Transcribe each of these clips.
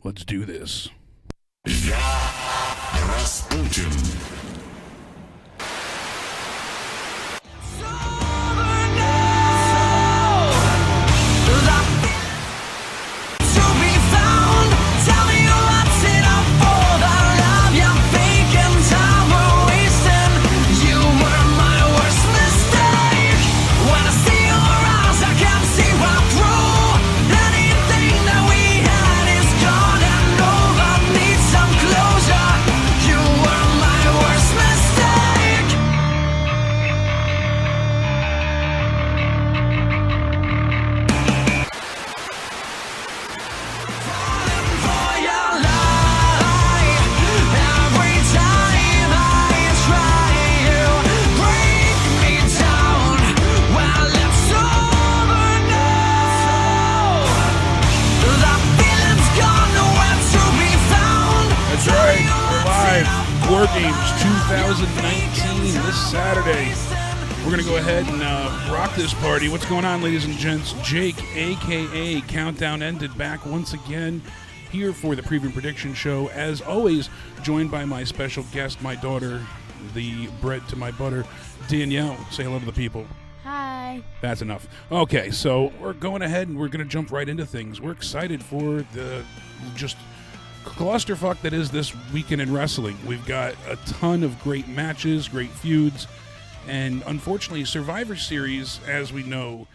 Let's do this. War Games 2019 this Saturday. We're going to go ahead and rock this party. What's going on, ladies and gents? Jake, a.k.a. Countdown Ended, back once again here for the Preview Prediction Show. As always, joined by my special guest, my daughter, the bread to my butter, Danielle. Say hello to the people. Hi. That's enough. Okay, so we're going ahead and we're going to jump right into things. We're excited for the just clusterfuck that is this weekend in wrestling. We've got a ton of great matches, great feuds, and unfortunately Survivor Series, as we know,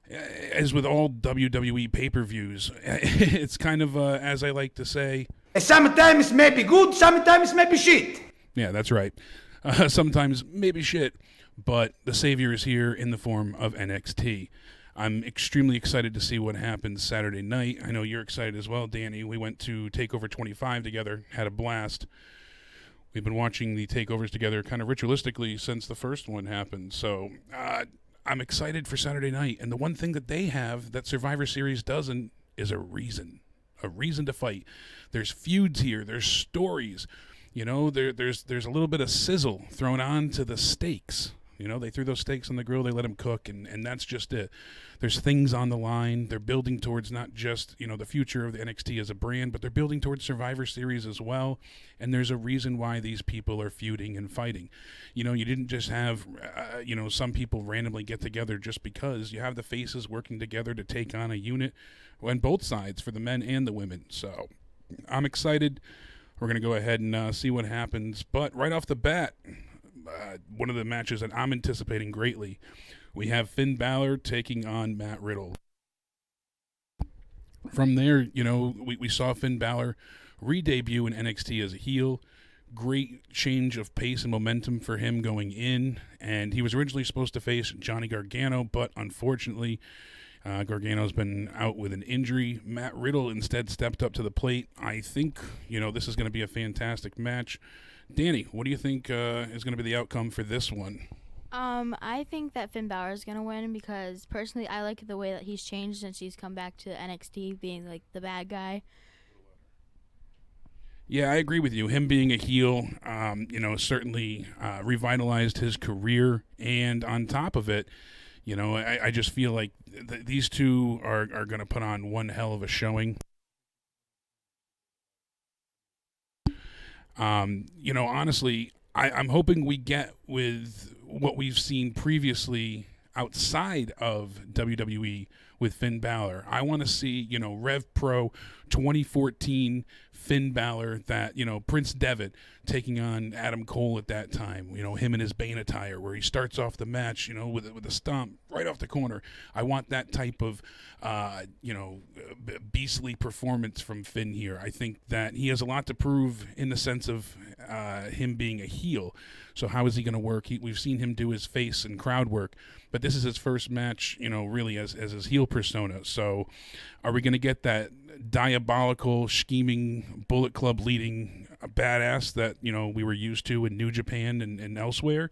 as with all WWE pay-per-views, it's kind of, as I like to say, sometimes maybe good, sometimes maybe shit. Yeah, that's right. Sometimes maybe shit, but the savior is here in the form of NXT. I'm extremely excited to see what happens Saturday night. I know you're excited as well, Danny. We went to TakeOver 25 together, had a blast. We've been watching the TakeOvers together kind of ritualistically since the first one happened. So I'm excited for Saturday night. And the one thing that they have that Survivor Series doesn't is a reason to fight. There's feuds here. There's stories. You know, there's a little bit of sizzle thrown on to the steaks. You know, they threw those steaks on the grill, they let them cook, and that's just it. There's things on the line. They're building towards not just, you know, the future of the NXT as a brand, but they're building towards Survivor Series as well, and there's a reason why these people are feuding and fighting. You know, you didn't just have, some people randomly get together just because. You have the faces working together to take on a unit on both sides for the men and the women. So I'm excited. We're going to go ahead and see what happens, but right off the bat, one of the matches that I'm anticipating greatly, we have Finn Balor taking on Matt Riddle. From there, you know, we saw Finn Balor re-debut in NXT as a heel. Great change of pace and momentum for him going in, and he was originally supposed to face Johnny Gargano, but unfortunately, Gargano's been out with an injury. Matt Riddle instead stepped up to the plate. I think, you know, this is going to be a fantastic match. Danny, what do you think is going to be the outcome for this one? I think that Finn Balor is going to win because, personally, I like the way that he's changed since he's come back to NXT, being, like, the bad guy. Yeah, I agree with you. Him being a heel, certainly revitalized his career. And on top of it, you know, I just feel like these two are going to put on one hell of a showing. Honestly, I'm hoping we get with what we've seen previously outside of WWE with Finn Balor. I want to see, you know, Rev Pro 2014 Finn Balor, that, you know, Prince Devitt taking on Adam Cole at that time, you know, him in his Bane attire, where he starts off the match, you know, with a stomp right off the corner. I want that type of, beastly performance from Finn here. I think that he has a lot to prove in the sense of him being a heel. So how is he going to work? We've seen him do his face and crowd work, but this is his first match, you know, really as his heel persona. So are we going to get that diabolical, scheming, Bullet Club leading badass that, you know, we were used to in New Japan and elsewhere?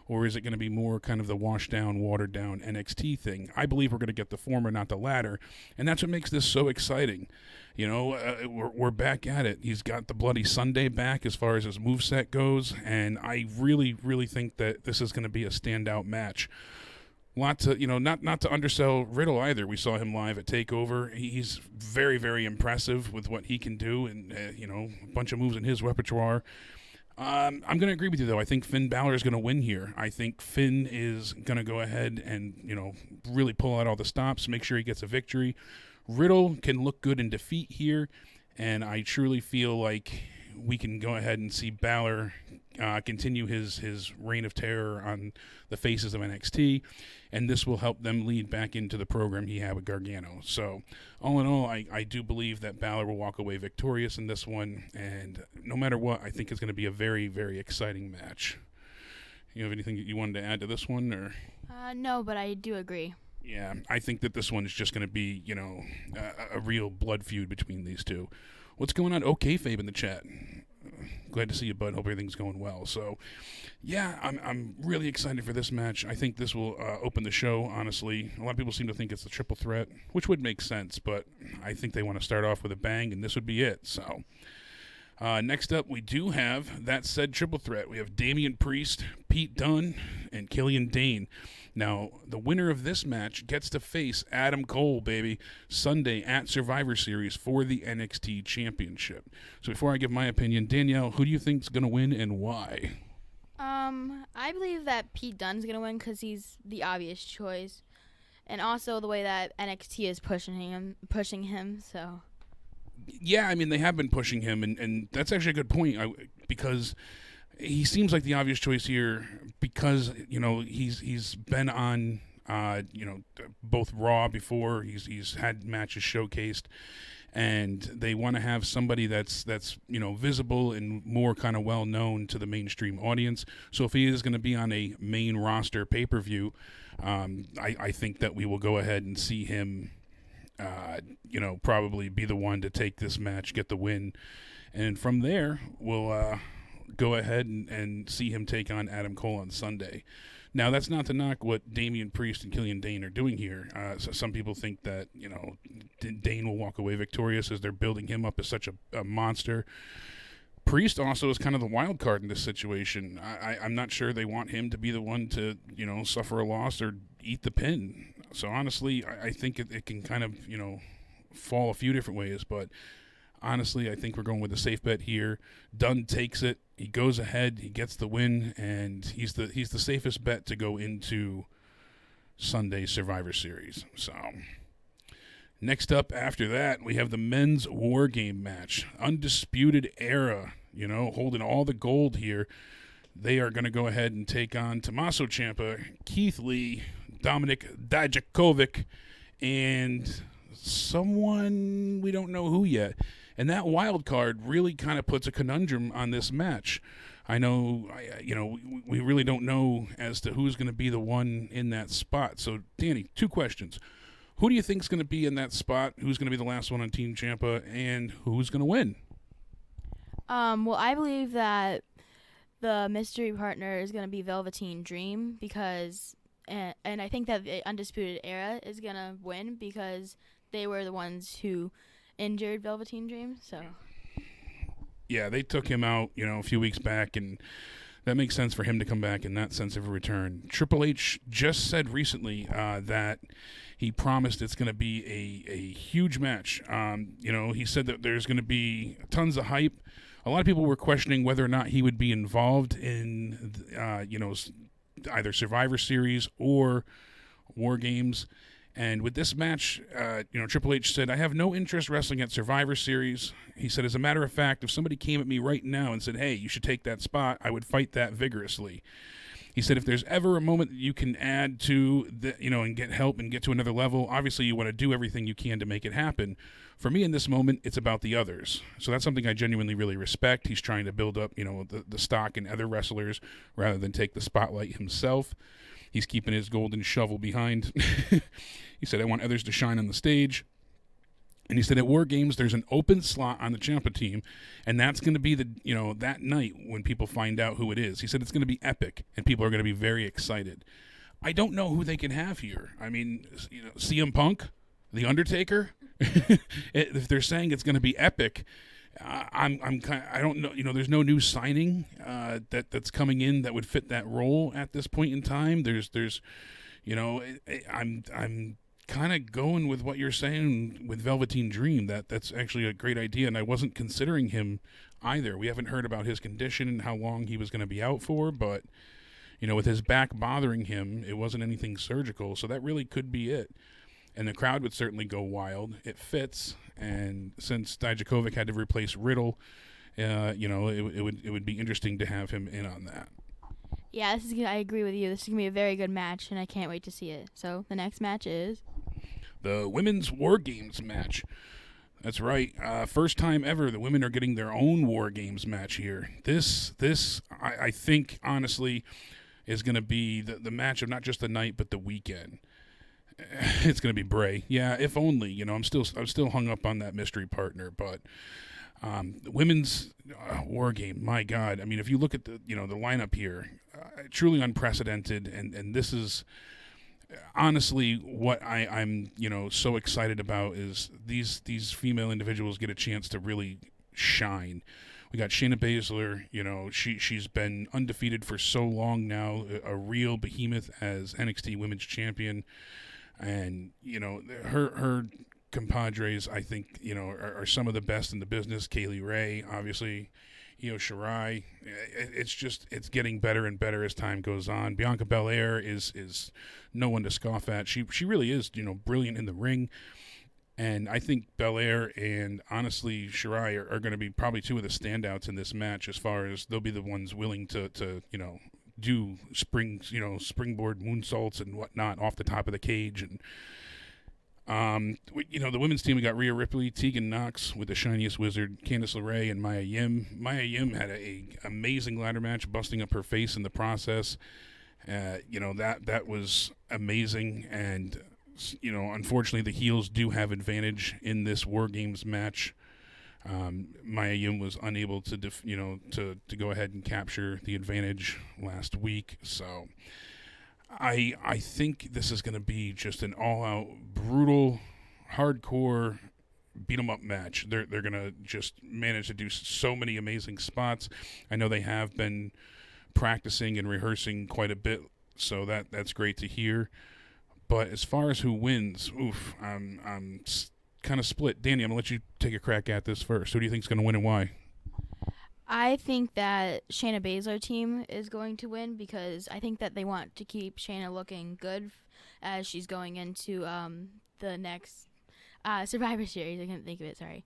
Or is it going to be more kind of the washed down, watered down NXT thing? I believe we're going to get the former, not the latter. And that's what makes this so exciting. You know, we're back at it. He's got the Bloody Sunday back as far as his moveset goes. And I really, really think that this is going to be a standout match. lot to, not to undersell Riddle either. We saw him live at TakeOver. He's very, very impressive with what he can do, and a bunch of moves in his repertoire. I'm going to agree with you, though. I think Finn Balor is going to win here. I think Finn is going to go ahead and, really pull out all the stops, make sure he gets a victory. Riddle can look good in defeat here, and I truly feel like we can go ahead and see Balor continue his reign of terror on the faces of NXT, and this will help them lead back into the program he had with Gargano. So, all in all, I do believe that Balor will walk away victorious in this one, and no matter what, I think it's going to be a very, very exciting match. You have anything that you wanted to add to this one, or? No, but I do agree. Yeah, I think that this one is just going to be, a real blood feud between these two. What's going on? Okay, Fabe in the chat. Glad to see you, bud. Hope everything's going well. So, yeah, I'm really excited for this match. I think this will open the show, honestly. A lot of people seem to think it's a triple threat, which would make sense, but I think they want to start off with a bang, and this would be it. So, next up, we do have that said triple threat. We have Damian Priest, Pete Dunne, and Killian Dane. Now, the winner of this match gets to face Adam Cole, baby, Sunday at Survivor Series for the NXT Championship. So before I give my opinion, Danielle, who do you think is going to win and why? I believe that Pete Dunne's going to win because he's the obvious choice. And also the way that NXT is pushing him, so... Yeah, I mean, they have been pushing him, and that's actually a good point, because he seems like the obvious choice here because, he's been on, both Raw before. He's had matches showcased, and they want to have somebody that's visible and more kind of well-known to the mainstream audience. So if he is going to be on a main roster pay-per-view, I think that we will go ahead and see him probably be the one to take this match, get the win. And from there, we'll go ahead and see him take on Adam Cole on Sunday. Now, that's not to knock what Damian Priest and Killian Dane are doing here. So some people think that, Dane will walk away victorious as they're building him up as such a monster. Priest also is kind of the wild card in this situation. I'm not sure they want him to be the one to, suffer a loss or eat the pin. So honestly, I think it can kind of, fall a few different ways. But honestly, I think we're going with a safe bet here. Dunn takes it. He goes ahead. He gets the win, and he's the safest bet to go into Sunday's Survivor Series. So next up after that, we have the men's War Game match. Undisputed Era, holding all the gold here. They are going to go ahead and take on Tommaso Ciampa, Keith Lee, Dominik Dijakovic, and someone we don't know who yet. And that wild card really kind of puts a conundrum on this match. I know, we really don't know as to who's going to be the one in that spot. So, Danny, 2 questions. Who do you think is going to be in that spot? Who's going to be the last one on Team Ciampa? And who's going to win? Well, I believe that the mystery partner is going to be Velveteen Dream because... And I think that the Undisputed Era is going to win because they were the ones who injured Velveteen Dream. So, yeah, they took him out, a few weeks back, and that makes sense for him to come back in that sense of a return. Triple H just said recently that he promised it's going to be a huge match. He said that there's going to be tons of hype. A lot of people were questioning whether or not he would be involved in, either Survivor Series or War Games. And with this match, Triple H said, I have no interest wrestling at Survivor Series. He said, as a matter of fact, if somebody came at me right now and said, hey, you should take that spot, I would fight that vigorously. He said, if there's ever a moment that you can add to, and get help and get to another level, obviously you want to do everything you can to make it happen. For me in this moment, it's about the others. So that's something I genuinely really respect. He's trying to build up, the stock in other wrestlers rather than take the spotlight himself. He's keeping his golden shovel behind. He said, I want others to shine on the stage. And he said at War Games, there's an open slot on the Ciampa team, and that's going to be that night when people find out who it is. He said it's going to be epic, and people are going to be very excited. I don't know who they can have here. I mean, CM Punk, The Undertaker. If they're saying it's going to be epic, I don't know. There's no new signing that's coming in that would fit that role at this point in time. There's I'm kind of going with what you're saying with Velveteen Dream. That's actually a great idea, and I wasn't considering him either. We haven't heard about his condition and how long he was going to be out for, but with his back bothering him, it wasn't anything surgical, so that really could be it. And the crowd would certainly go wild. It fits, and since Dijakovic had to replace Riddle, it would be interesting to have him in on that. Yeah, I agree with you. This is gonna be a very good match, and I can't wait to see it. So the next match is the Women's War Games match. That's right. First time ever the women are getting their own War Games match here. This I think honestly is going to be the match of not just the night but the weekend. It's going to be Bray. Yeah, if only. I'm still hung up on that mystery partner, but the women's War Game. My God, I mean, if you look at the lineup here, truly unprecedented, and this is honestly what I'm so excited about is these female individuals get a chance to really shine. We got Shayna Baszler, she's been undefeated for so long now, a real behemoth as NXT Women's Champion, and her compadres I think are some of the best in the business. Kaylee Ray, obviously, Io Shirai. It's getting better and better as time goes on. Bianca Belair is no one to scoff at. She really is brilliant in the ring. And I think Belair and, honestly, Shirai are going to be probably two of the standouts in this match, as far as they'll be the ones willing to do springboard moonsaults and whatnot off the top of the cage. And, the women's team, we got Rhea Ripley, Tegan Nox with the Shiniest Wizard, Candice LeRae, and Mia Yim. Mia Yim had a amazing ladder match, busting up her face in the process. That was amazing, and unfortunately, the heels do have advantage in this War Games match. Mia Yim was unable to go ahead and capture the advantage last week, so I think this is going to be just an all-out, brutal, hardcore beat-em-up match. They're going to just manage to do so many amazing spots. I know they have been practicing and rehearsing quite a bit, so that's great to hear. But as far as who wins, I'm kind of split. Danny, I'm going to let you take a crack at this first. Who do you think is going to win and why? I think that Shayna Baszler team is going to win because I think that they want to keep Shayna looking good as she's going into the next Survivor Series. I couldn't think of it, sorry.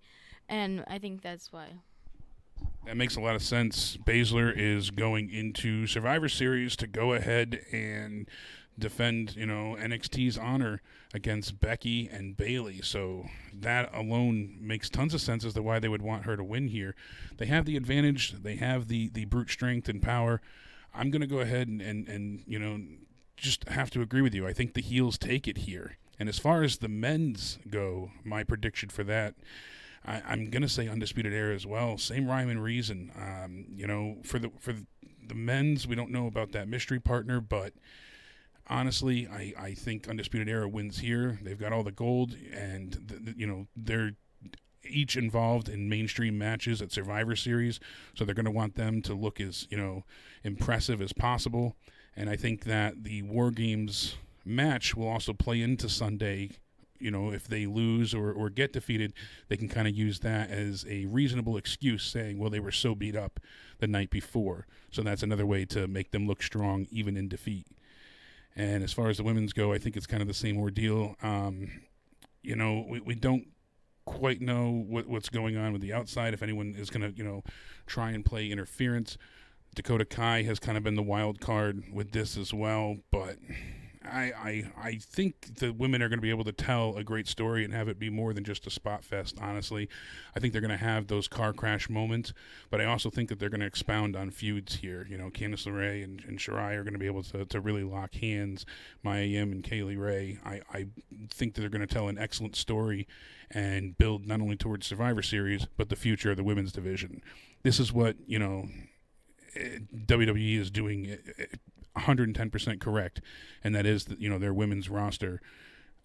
And I think that's why. That makes a lot of sense. Baszler is going into Survivor Series to go ahead and defend, NXT's honor against Becky and Bayley. So that alone makes tons of sense as to why they would want her to win here. They have the advantage. They have the brute strength and power. I'm going to go ahead and just have to agree with you. I think the heels take it here. And as far as the men's go, my prediction for that, I'm going to say Undisputed Era as well. Same rhyme and reason. For the men's, we don't know about that mystery partner, but honestly, I think Undisputed Era wins here. They've got all the gold, and they're each involved in mainstream matches at Survivor Series, so they're going to want them to look as impressive as possible. And I think that the War Games match will also play into Sunday. If they lose or get defeated, they can kind of use that as a reasonable excuse, saying, well, they were so beat up the night before. So that's another way to make them look strong even in defeat. And as far as the women's go, I think it's kind of the same ordeal. We don't quite know what's going on with the outside, if anyone is going to, try and play interference. Dakota Kai has kind of been the wild card with this as well, but I think the women are going to be able to tell a great story and have it be more than just a spot fest, honestly. I think they're going to have those car crash moments, but I also think that they're going to expound on feuds here. Candice LeRae and Shirai are going to be able to really lock hands. Mia Yim and Kaylee Ray, I think that they're going to tell an excellent story and build not only towards Survivor Series, but the future of the women's division. This is what, WWE is doing 110% correct, and that is their women's roster,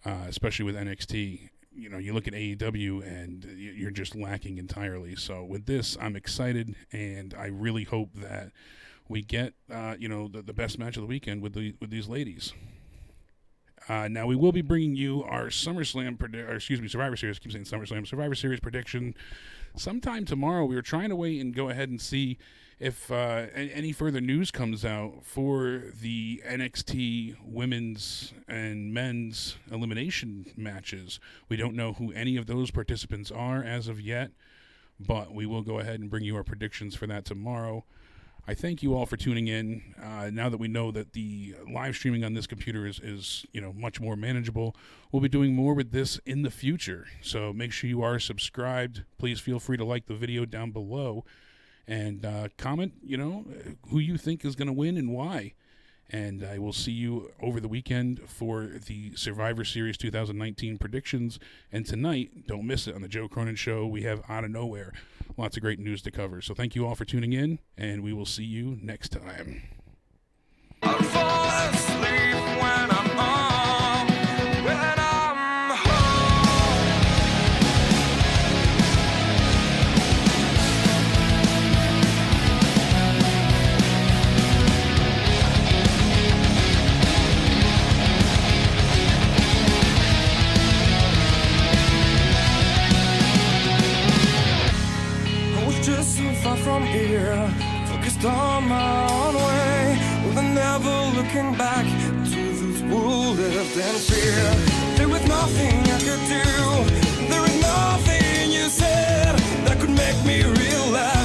especially with NXT. You look at AEW and you're just lacking entirely. So with this, I'm excited, and I really hope that we get the best match of the weekend with these ladies. Now, we will be bringing you our SummerSlam, Survivor Series. I keep saying SummerSlam. Survivor Series prediction sometime tomorrow. We were trying to wait and go ahead and see if any further news comes out for the NXT women's and men's elimination matches. We don't know who any of those participants are as of yet, but we will go ahead and bring you our predictions for that tomorrow. I thank you all for tuning in. Now that we know that the live streaming on this computer is much more manageable, we'll be doing more with this in the future. So make sure you are subscribed. Please feel free to like the video down below and comment, who you think is going to win and why. And I will see you over the weekend for the Survivor Series 2019 predictions. And tonight, don't miss it, on the Joe Cronin Show, we have Out of Nowhere. Lots of great news to cover. So thank you all for tuning in, and we will see you next time. I'll fall asleep when I'm home. Just so far from here, focused on my own way, with never looking back to those who lived in fear. There was nothing I could do, there was nothing you said that could make me realize